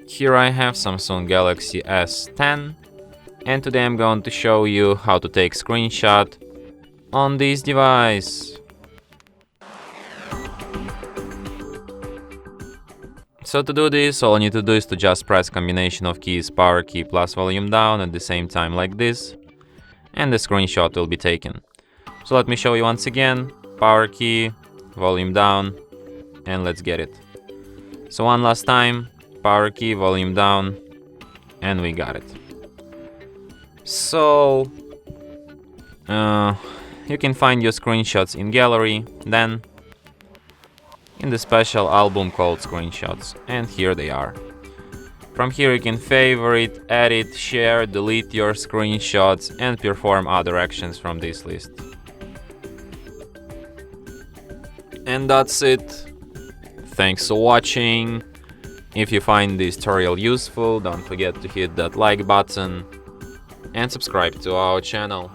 Here I have Samsung Galaxy S10, and today I'm going to show you how to take screenshot on this device. So to do this, all I need to do is to just press combination of keys power key plus volume down at the same time like this, and the screenshot will be taken. So let me show you once again, power key, volume down, and let's get it. So one last time, power key, volume down, and we got it. So you can find your screenshots in gallery, then in the special album called screenshots, and here they are. From here you can favorite, edit, share, delete your screenshots, and perform other actions from this list. And that's it. Thanks for watching. If you find this tutorial useful, don't forget to hit that like button and subscribe to our channel.